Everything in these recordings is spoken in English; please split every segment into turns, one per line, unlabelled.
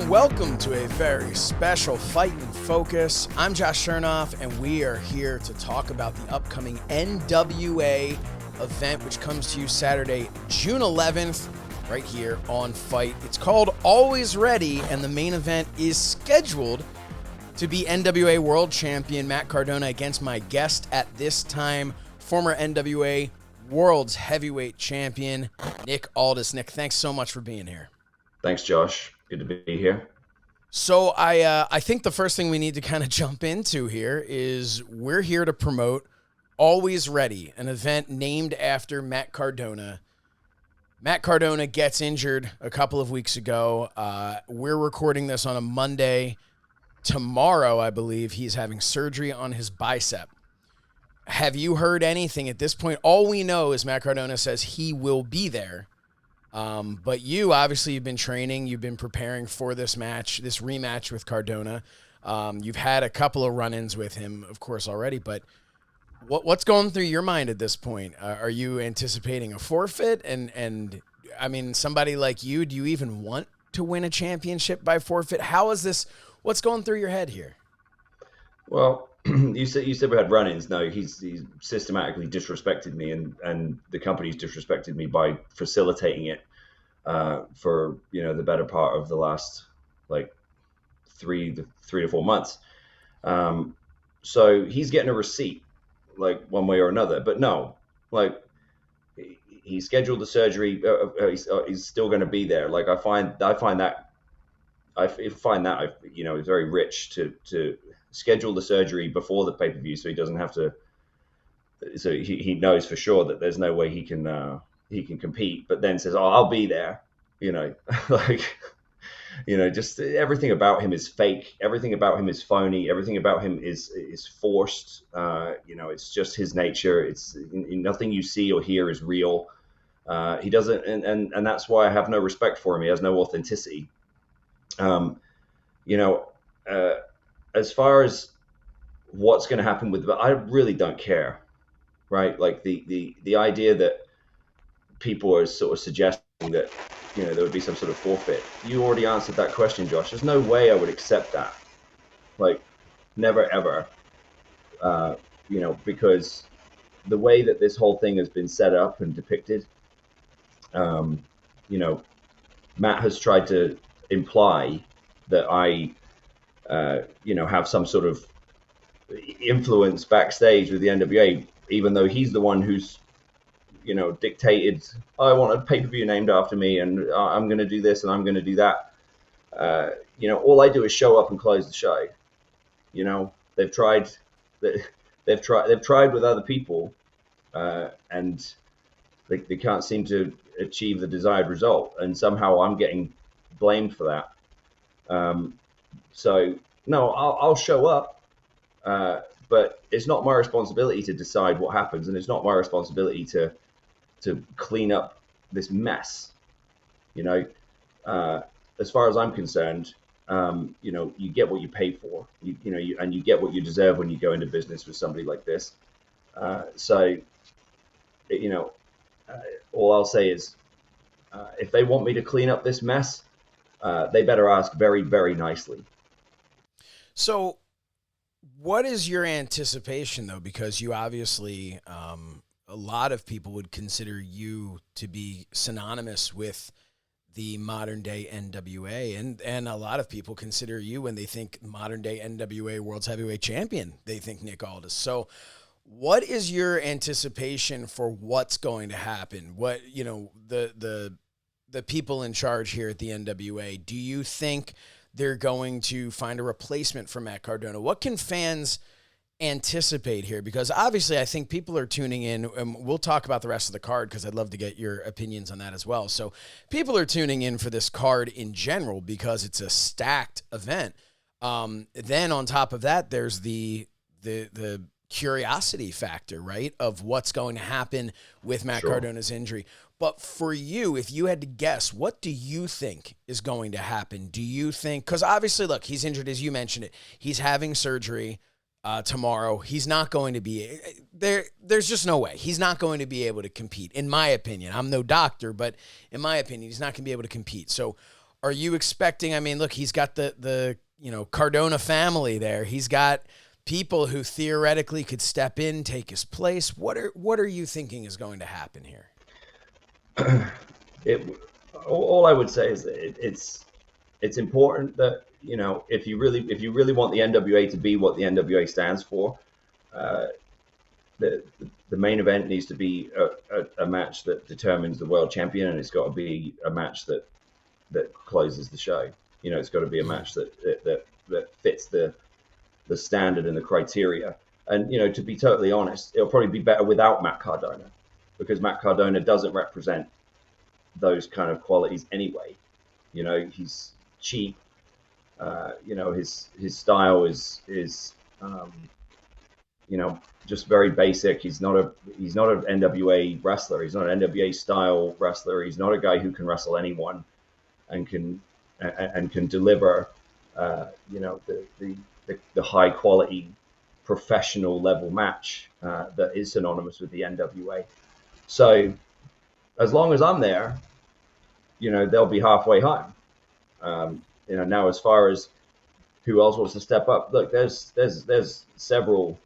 and welcome to a very special Fight and Focus. I'm Josh Shernoff, and we are here to talk about the upcoming NWA event, which comes to you Saturday, June 11th, right here on FITE. It's called Always Ready, and the main event is scheduled to be NWA World Champion Matt Cardona against my guest at this time, former NWA World's Heavyweight Champion, Nick Aldis. Nick, thanks so much for being here.
Thanks, Josh. Good to be here.
So I think the first thing we need to kind of jump into here is we're here to promote Always Ready, an event named after Matt Cardona. Matt Cardona gets injured a couple of weeks ago. We're recording this on a Monday. Tomorrow, I believe, he's having surgery on his bicep. Have you heard anything at this point? All we know is Matt Cardona says he will be there. But you, obviously, you've been training. You've been preparing for this match, this rematch with Cardona. You've had a couple of run-ins with him, of course, already. But what's going through your mind at this point? Are you anticipating a forfeit? And I mean, somebody like you, do you even want to win a championship by forfeit? How is this? What's going through your head here?
Well, you said we had run-ins. No, he's systematically disrespected me, and the company's disrespected me by facilitating it for the better part of the last like three to 4 months. So he's getting a receipt, like one way or another. But no, like he scheduled the surgery. He's still going to be there. Like I find that it's very rich to schedule the surgery before the pay-per-view, so he doesn't have to. So he knows for sure that there's no way he can compete, but then says, "Oh, I'll be there." Just everything about him is fake. Everything about him is phony. Everything about him is forced. It's just his nature. It's nothing you see or hear is real. He doesn't, and that's why I have no respect for him. He has no authenticity. As far as what's going to happen with, I really don't care, right? Like the idea that people are sort of suggesting that, there would be some sort of forfeit. You already answered that question, Josh. There's no way I would accept that. Like, never, ever. Because the way that this whole thing has been set up and depicted, Matt has tried to imply that I have some sort of influence backstage with the NWA, even though he's the one who's, dictated, I want a pay-per-view named after me, and I'm going to do this and I'm going to do that. All I do is show up and close the show. They've tried with other people, and they can't seem to achieve the desired result, and somehow I'm getting blamed for that. So no, I'll show up, but it's not my responsibility to decide what happens, and it's not my responsibility to clean up this mess. As far as I'm concerned, you get what you pay for, and you get what you deserve when you go into business with somebody like this. All I'll say is, if they want me to clean up this mess, they better ask very, very nicely.
So what is your anticipation, though? Because you obviously, a lot of people would consider you to be synonymous with the modern day NWA, and a lot of people consider you, when they think modern day NWA World's Heavyweight Champion, they think Nick Aldis. So what is your anticipation for what's going to happen? What, the people in charge here at the NWA, do you think they're going to find a replacement for Matt Cardona? What can fans anticipate here? Because obviously I think people are tuning in, and we'll talk about the rest of the card because I'd love to get your opinions on that as well. So people are tuning in for this card in general because it's a stacked event. Then on top of that, there's the curiosity factor, right, of what's going to happen with Matt Cardona's injury. But for you, if you had to guess, what do you think is going to happen? Do you think, because obviously, look, he's injured, as you mentioned it. He's having surgery tomorrow. He's not going to be there. There's just no way. He's not going to be able to compete, in my opinion. I'm no doctor, but in my opinion, he's not going to be able to compete. So Are you expecting? I mean, look, he's got the Cardona family there. He's got people who theoretically could step in, take his place. What are you thinking is going to happen here?
All I would say is that it's important that, if you really want the NWA to be what the NWA stands for, the main event needs to be a match that determines the world champion, and it's got to be a match that closes the show. It's got to be a match that fits the standard and the criteria. And to be totally honest, it'll probably be better without Matt Cardona, because Matt Cardona doesn't represent those kind of qualities anyway. He's cheap. His style is just very basic. He's not an NWA wrestler. He's not an NWA style wrestler. He's not a guy who can wrestle anyone and can deliver the high quality professional level match that is synonymous with the NWA. So as long as I'm there, they'll be halfway home. Now as far as who else wants to step up, look, there's several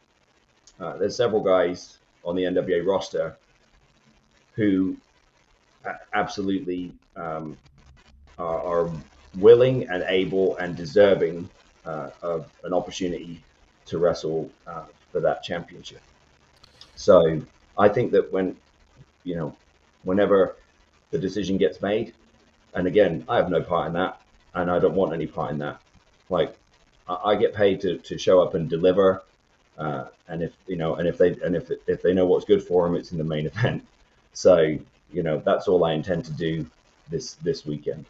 guys on the NWA roster who absolutely are willing and able and deserving of an opportunity to wrestle for that championship. So I think that whenever the decision gets made, and again, I have no part in that, and I don't want any part in that. Like, I get paid to show up and deliver, and if they know what's good for them, it's in the main event. So that's all I intend to do this weekend.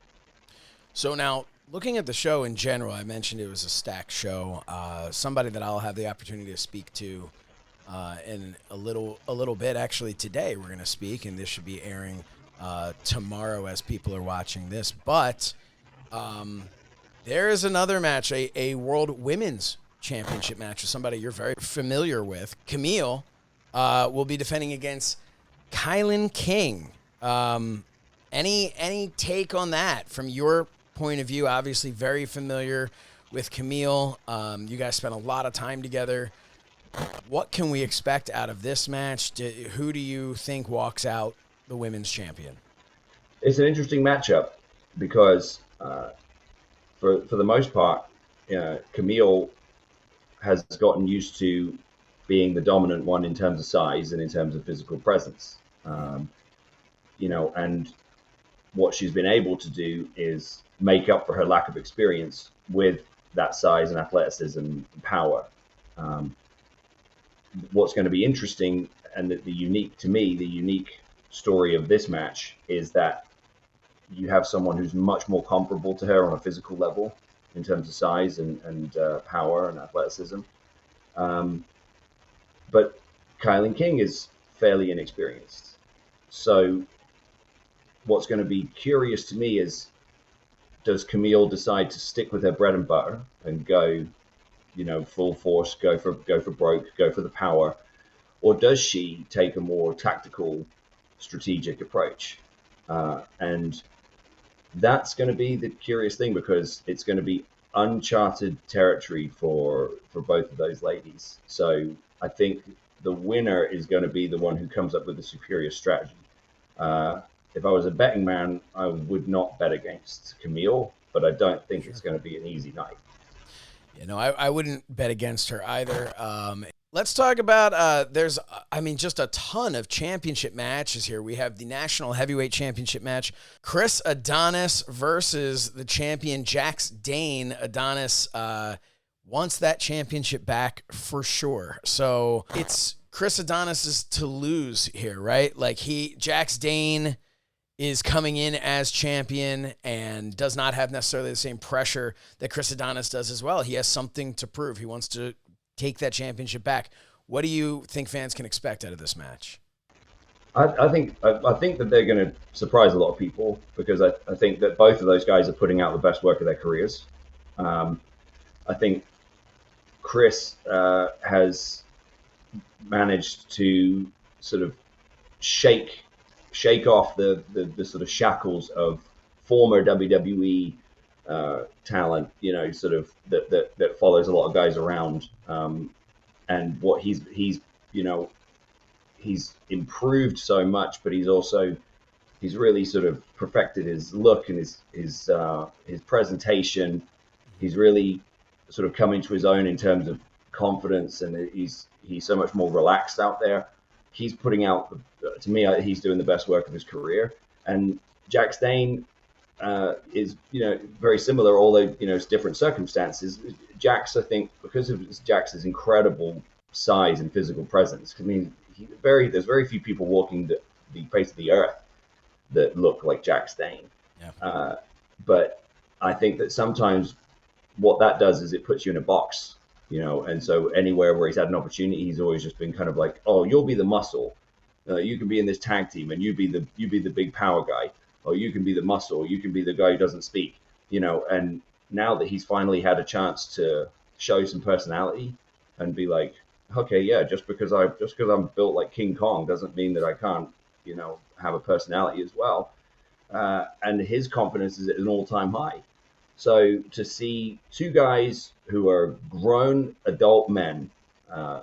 So now, looking at the show in general, I mentioned it was a stacked show. Somebody that I'll have the opportunity to speak to in a little bit. Actually, today we're going to speak, and this should be airing tomorrow as people are watching this. But there is another match, a World Women's Championship match with somebody you're very familiar with. Camille will be defending against Kylan King. Any take on that from your point of view? Obviously very familiar with Camille. You guys spent a lot of time together. What can we expect out of this match? Who do you think walks out the women's champion?
It's an interesting matchup because for the most part, Camille has gotten used to being the dominant one in terms of size and in terms of physical presence. And what she's been able to do is make up for her lack of experience with that size and athleticism and power. What's going to be interesting and the unique story of this match is that you have someone who's much more comparable to her on a physical level in terms of size and power and athleticism. But Kylan King is fairly inexperienced. So what's going to be curious to me is, does Camille decide to stick with her bread and butter and go, full force, go for broke, go for the power, or does she take a more tactical, strategic approach? And that's going to be the curious thing, because it's going to be uncharted territory for both of those ladies. So I think the winner is going to be the one who comes up with the superior strategy. If I was a betting man, I would not bet against Camille, but I don't think it's going to be an easy night.
I wouldn't bet against her either. Let's talk about, there's just a ton of championship matches here. We have the National Heavyweight Championship match, Chris Adonis versus the champion Jax Dane. Adonis wants that championship back for sure. So it's Chris Adonis's to lose here, right? Like Jax Dane is coming in as champion and does not have necessarily the same pressure that Chris Adonis does as well. He has something to prove. He wants to take that championship back. What do you think fans can expect out of this match?
I think that they're going to surprise a lot of people, because I think that both of those guys are putting out the best work of their careers. I think Chris has managed to sort of shake off the sort of shackles of former WWE talent, you know, sort of that follows a lot of guys around, and what he's you know, he's improved so much, but he's really sort of perfected his look and his presentation. He's really sort of coming to his own in terms of confidence, and he's so much more relaxed out there. He's putting out, to me, he's doing the best work of his career. And Jack Stane is, you know, very similar, although, you know, it's different circumstances. Jack's, I think, because of Jack's incredible size and physical presence. I mean, there's very few people walking the face of the earth that look like Jack Stane.
Yeah.
But I think that sometimes what that does is it puts you in a box, you know, and so anywhere where he's had an opportunity, he's always just been kind of like, oh, you'll be the muscle, you can be in this tag team, and you be the big power guy, or you can be the muscle, you can be the guy who doesn't speak, you know. And now that he's finally had a chance to show some personality and be like, okay, yeah, just because I'm built like King Kong doesn't mean that I can't, you know, have a personality as well. And his confidence is at an all-time high. So to see two guys who are grown adult men,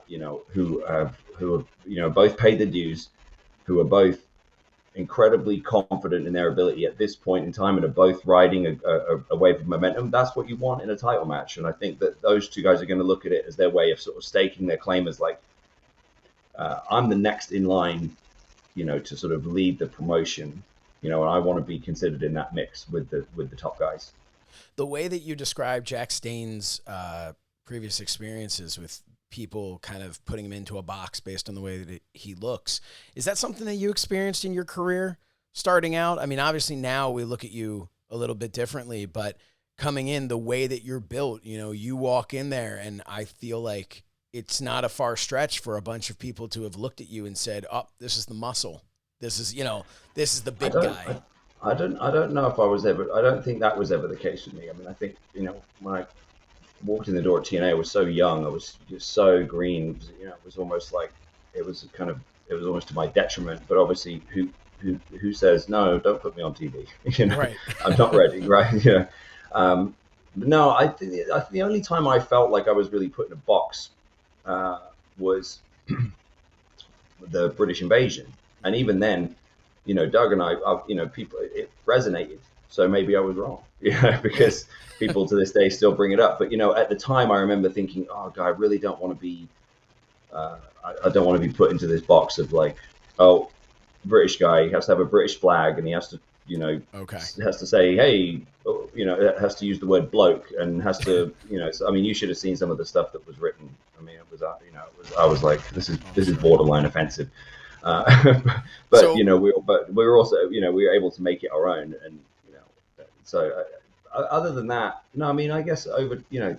you know, who have you know, both paid the dues, who are both incredibly confident in their ability at this point in time, and are both riding a wave of momentum. That's what you want in a title match. And I think that those two guys are going to look at it as their way of sort of staking their claim as like, I'm the next in line, you know, to sort of lead the promotion, you know, and I want to be considered in that mix with the top guys.
The way that you describe Jack Stane's previous experiences with people kind of putting him into a box based on the way that he looks, is that something that you experienced in your career starting out? I mean, obviously now we look at you a little bit differently, but coming in, the way that you're built, you know, you walk in there and I feel like it's not a far stretch for a bunch of people to have looked at you and said, oh, this is the muscle. This is, you know, this is the big guy.
I don't know if I don't think that was ever the case with me. I mean, I think, you know, when I walked in the door at TNA, I was so young, I was just so green, you know, it was almost like, it was almost to my detriment. But obviously, who says, no, don't put me on TV, you know,
right.
I'm not ready, right? You know, no, I think the only time I felt like I was really put in a box was the British invasion. And even then, you know, Doug and I, you know, people, it resonated. So maybe I was wrong, yeah, because people to this day still bring it up. But, you know, at the time I remember thinking, oh, God, I really don't want to be, I don't want to be put into this box of like, oh, British guy, he has to have a British flag and he has to, you know, has to say, hey, you know, has to use the word bloke and has to, you know, so, I mean, you should have seen some of the stuff that was written. I mean, it was, you know, I was like, this is borderline offensive. But so, you know, we were also, you know, we were able to make it our own, and you know, so other than that, no, I mean, I guess over, you know,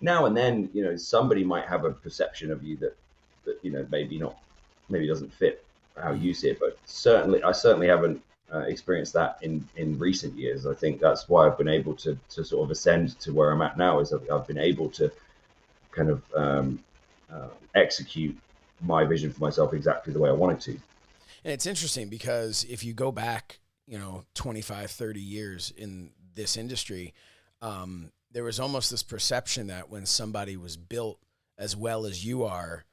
now and then, you know, somebody might have a perception of you that you know, maybe doesn't fit how you see it, but I certainly haven't experienced that in recent years. I think that's why I've been able to sort of ascend to where I'm at now, is I've been able to kind of execute my vision for myself exactly the way I wanted to.
And it's interesting because if you go back, you know, 25, 30 years in this industry, there was almost this perception that when somebody was built as well as you are,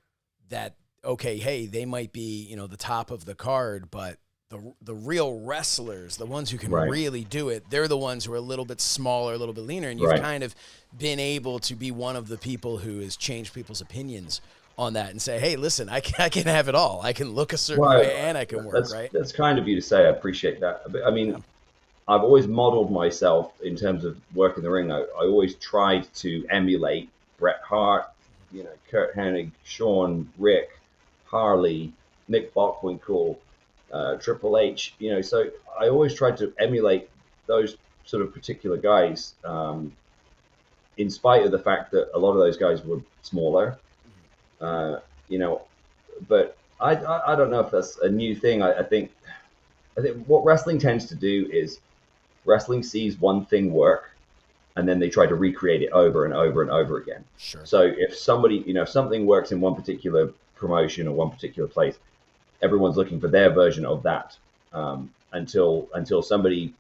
that, okay, hey, they might be, you know, the top of the card, but the real wrestlers, the ones who can really do it, they're the ones who are a little bit smaller, a little bit leaner. And you've kind of been able to be one of the people who has changed people's opinions on that and say, hey, listen, I can have it all. I can look a certain way and I can work, right?
That's kind of you to say. I appreciate that. I mean, I've always modeled myself in terms of work in the ring. I always tried to emulate Bret Hart, you know, Kurt Hennig, Shawn, Rick, Harley, Nick Bockwinkel, Triple H, you know, so I always tried to emulate those sort of particular guys, in spite of the fact that a lot of those guys were smaller. You know, but I don't know if that's a new thing. I think what wrestling tends to do is wrestling sees one thing work, and then they try to recreate it over and over and over again.
Sure.
So if somebody, you know, if something works in one particular promotion or one particular place, everyone's looking for their version of that, until somebody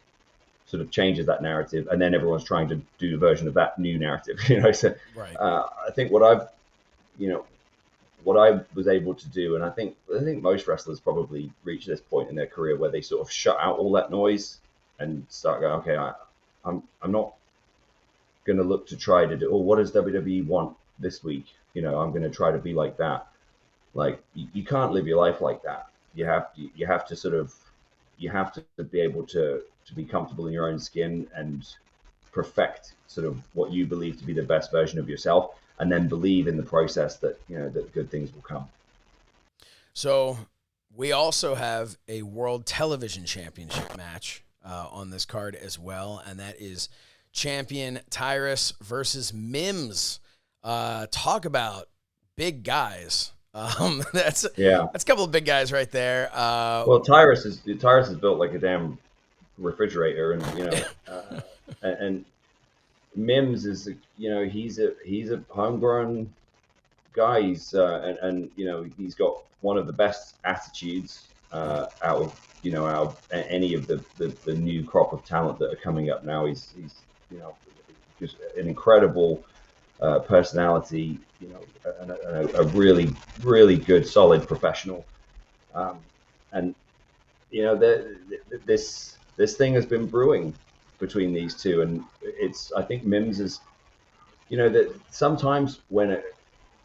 sort of changes that narrative, and then everyone's trying to do a version of that new narrative. So
Right.
I think what I was able to do, and I think most wrestlers probably reach this point in their career where they sort of shut out all that noise and start going, okay, I'm not going to look to try to do, oh, what does WWE want this week? I'm going to try to be like that. Like you can't live your life like that. You have to sort of, you have to be able to be comfortable in your own skin and perfect sort of what you believe to be the best version of yourself, and then believe in the process that that good things will come.
So we also have a World Television Championship match on this card as well, and that is champion Tyrus versus Mims. Talk about big guys. That's a couple of big guys right there.
Well, Tyrus is built like a damn refrigerator, and and Mims is he's a homegrown guy. He's and he's got one of the best attitudes out of any of the new crop of talent that are coming up now. He's just an incredible personality, and a really, really good, solid professional. And this thing has been brewing between these two, and I think Mims is, that sometimes when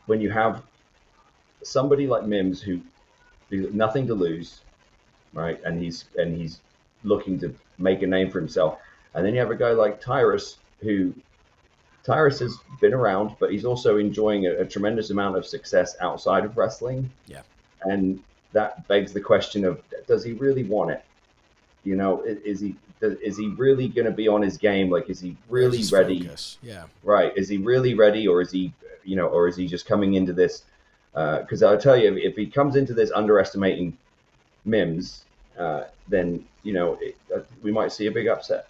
you have somebody like Mims who's nothing to lose, right, and he's looking to make a name for himself, and then you have a guy like Tyrus has been around, but he's also enjoying a tremendous amount of success outside of wrestling.
Yeah.
And that begs the question of, does he really want it? Is he really going to be on his game? Like, is he really ready?
Focus? Yeah.
Right. Is he really ready, or is he just coming into this? Because I'll tell you, if he comes into this underestimating Mims, then we might see a big upset.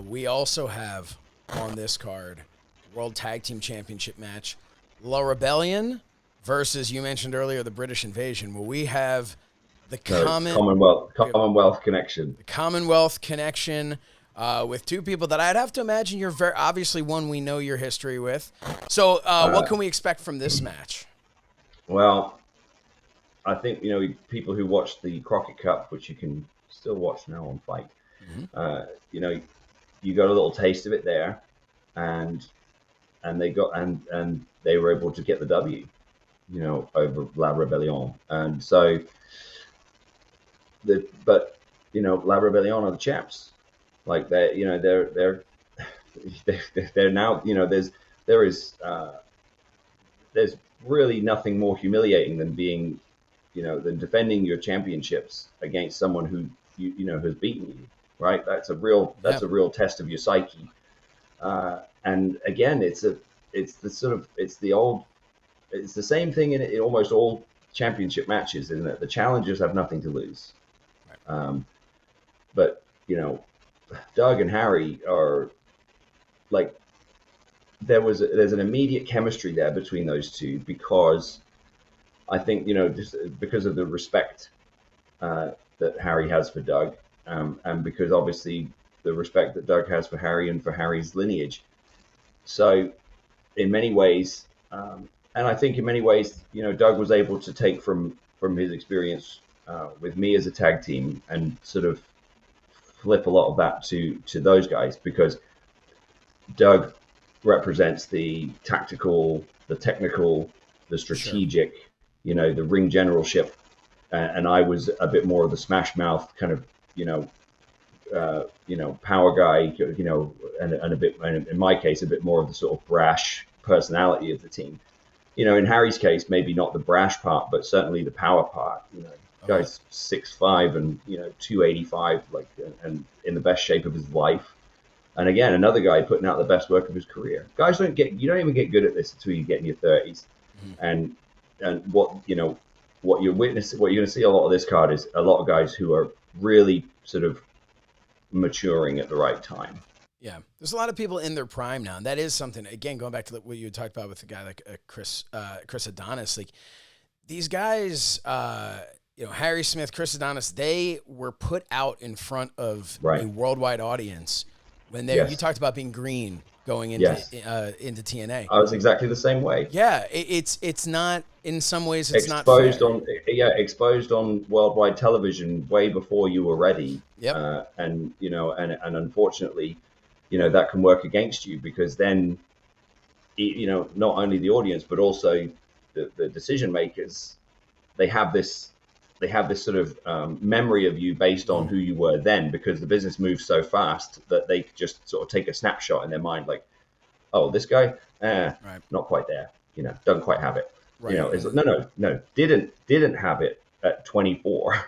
We also have on this card World Tag Team Championship match, La Rebellion versus, you mentioned earlier, the British Invasion. Well, we have the
Commonwealth connection.
The Commonwealth connection with two people that I'd have to imagine you're very obviously one we know your history with. So what can we expect from this match?
Well, I think people who watch the Crockett Cup, which you can still watch now on FITE. Mm-hmm. You got a little taste of it there, and they were able to get the W, over La Rebellion, and so La Rebellion are the champs. Like they're now, there's really nothing more humiliating than being, than defending your championships against someone who has beaten you. Right, that's a real test of your psyche, and again, it's the same thing in almost all championship matches, isn't it? The challengers have nothing to lose, but Doug and Harry are like, there's an immediate chemistry there between those two, because I think just because of the respect that Harry has for Doug. And because obviously the respect that Doug has for Harry and for Harry's lineage. So in many ways, and I think in many ways, Doug was able to take from his experience with me as a tag team and sort of flip a lot of that to those guys, because Doug represents the tactical, the technical, the strategic, sure, the ring generalship. And I was a bit more of the smash mouth kind of, power guy, and a bit, and in my case, a bit more of the sort of brash personality of the team. In Harry's case, maybe not the brash part, but certainly the power part. Guy's 6'5" and 285, like, and in the best shape of his life. And again, another guy putting out the best work of his career. Guys you don't even get good at this until you get in your 30s. Mm-hmm. And what you're going to see a lot of this card is a lot of guys who are really sort of maturing at the right time.
Yeah, there's a lot of people in their prime now, and that is something. Again, going back to what you talked about with a guy like Chris Adonis, like these guys, Harry Smith, Chris Adonis, they were put out in front of a
Right.
worldwide audience when you
Yes.
talked about being green going into
Yes.
TNA.
I was exactly the same way.
Yeah, it's not, in some ways it's not
Exposed
fair.
on exposed on worldwide television way before you were ready.
Yep.
And and unfortunately, that can work against you, because then not only the audience but also the decision makers, they have this sort of memory of you based on who you were then, because the business moves so fast that they just sort of take a snapshot in their mind, like, oh, this guy,
Right.
not quite there, doesn't quite have it.
Right.
It's no, didn't have it at 24.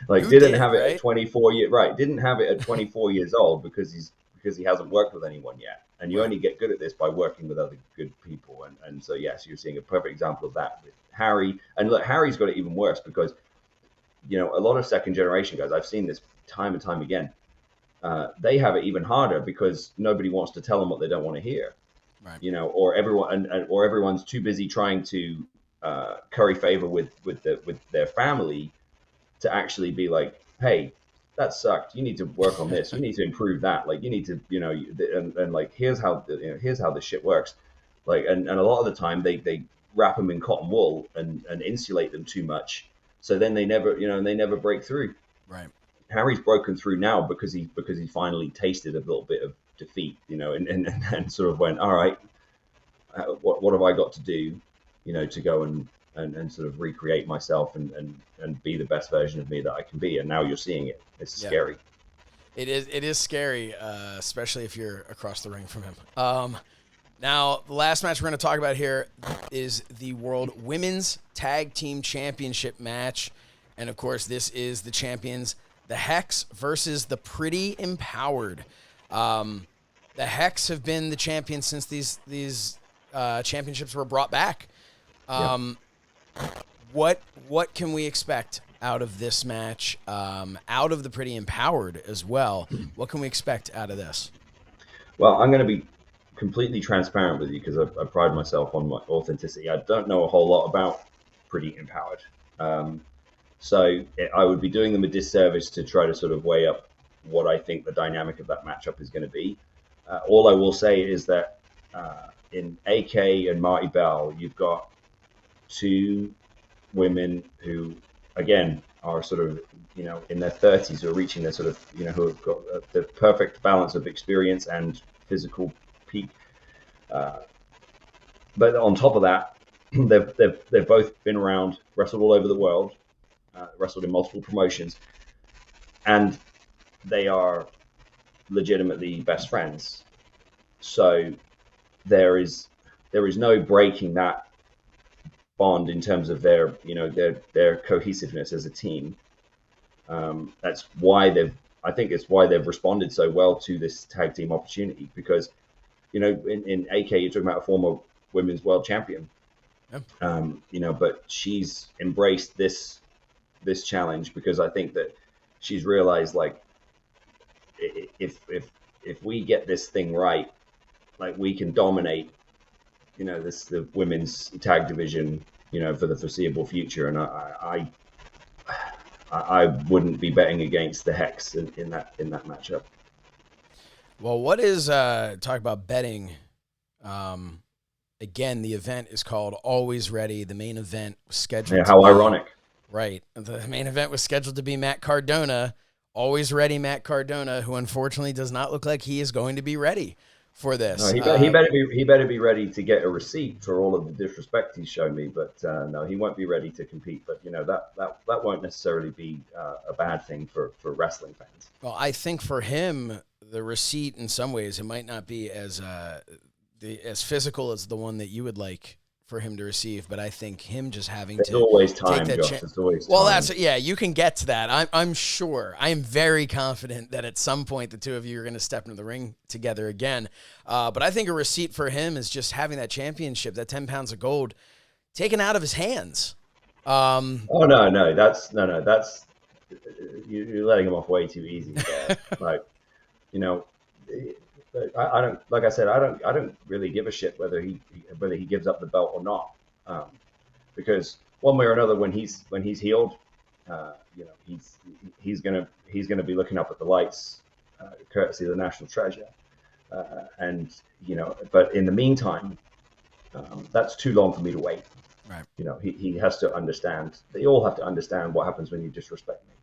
Like didn't have it
right?
at 24 years, right? Didn't have it at 24 years old because he hasn't worked with anyone yet. And you
Right.
only get good at this by working with other good people. And so, yes, you're seeing a perfect example of that with Harry. And look, Harry's got it even worse because, a lot of second generation guys, I've seen this time and time again, they have it even harder because nobody wants to tell them what they don't want to hear.
Right.
Or everyone's too busy trying to curry favor with their family to actually be like, hey, that sucked. You need to work on this. You need to improve that. Like, you need to, and like, here's how this shit works. Like, and a lot of the time they wrap them in cotton wool and insulate them too much. So then they never break through.
Right.
Harry's broken through now because he finally tasted a little bit of defeat, and sort of went, all right, what have I got to do, to go and sort of recreate myself and be the best version of me that I can be. And now you're seeing it. It's scary.
It is scary, especially if you're across the ring from him. Now, the last match we're going to talk about here is the World Women's Tag Team Championship match. And, of course, this is the champions, the Hex versus the Pretty Empowered. The Hex have been the champions since these championships were brought back. What can we expect out of this match, out of the Pretty Empowered as well? What can we expect out of this?
Well, I'm going to be completely transparent with you because I pride myself on my authenticity. I don't know a whole lot about Pretty Empowered. So I would be doing them a disservice to try to sort of weigh up what I think the dynamic of that matchup is going to be. All I will say is that in AK and Marty Bell, you've got two women who, again, are sort of, in their 30s, who are reaching their sort of, who have got the perfect balance of experience and physical peak. But on top of that, they've both been around, wrestled all over the world, wrestled in multiple promotions, and they are legitimately best friends. So there is no breaking that bond in terms of their cohesiveness as a team. That's why I think it's why they've responded so well to this tag team opportunity, because in AK you're talking about a former women's world champion. But she's embraced this challenge because I think that she's realized, like, if we get this thing right, like, we can dominate the women's tag division for the foreseeable future. And I wouldn't be betting against the Hex in that matchup.
Well, what is talk about betting? Again, the event is called Always Ready. The main event was scheduled.
Yeah, how ironic.
Right. The main event was scheduled to be Matt Cardona, Always Ready Matt Cardona, who unfortunately does not look like he is going to be ready for this.
No, he better be ready to get a receipt for all of the disrespect he's shown me. But no, he won't be ready to compete. But that won't necessarily be a bad thing for wrestling fans.
Well, I think for him, the receipt in some ways it might not be as physical as the one that you would like for him to receive, but I think him just having
There's
to
always time,
take that
Josh. There's always time.
Well, you can get to that. I'm sure. I am very confident that at some point the two of you are going to step into the ring together again. But I think a receipt for him is just having that championship, that 10 pounds of gold, taken out of his hands.
No, that's you're letting him off way too easy there. Like, I don't, like I said, I don't really give a shit whether he gives up the belt or not, because one way or another, when he's healed, he's gonna be looking up at the lights, courtesy of the national treasure, and But in the meantime, that's too long for me to wait.
Right.
He has to understand. They all have to understand what happens when you disrespect me.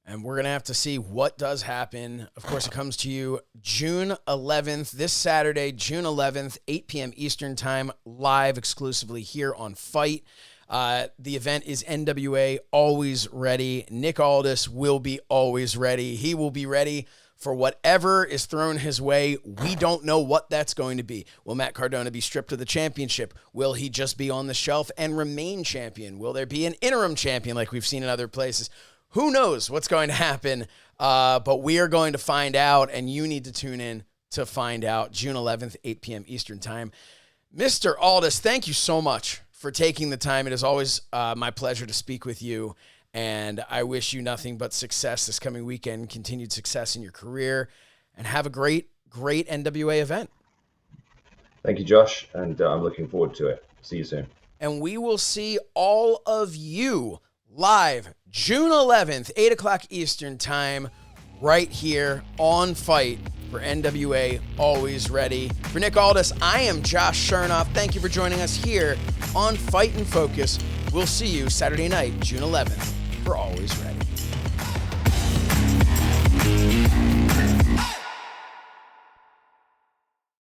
And we're going to have to see what does happen. Of course, it comes to you June 11th, this Saturday, June 11th, 8 p.m. Eastern Time, live exclusively here on FITE. The event is NWA Always Ready. Nick Aldis will be always ready. He will be ready for whatever is thrown his way. We don't know what that's going to be. Will Matt Cardona be stripped of the championship? Will he just be on the shelf and remain champion? Will there be an interim champion like we've seen in other places? Who knows what's going to happen, but we are going to find out, and you need to tune in to find out. June 11th, 8 p.m. Eastern Time. Mr. Aldis, thank you so much for taking the time. It is always my pleasure to speak with you, and I wish you nothing but success this coming weekend, continued success in your career, and have a great, great NWA event.
Thank you, Josh, and I'm looking forward to it. See you soon.
And we will see all of you live June 11th, 8 o'clock Eastern Time, right here on FITE for NWA Always Ready. For Nick Aldis, I am Josh Shernoff. Thank you for joining us here on FITE and Focus. We'll see you Saturday night, June 11th, for Always Ready.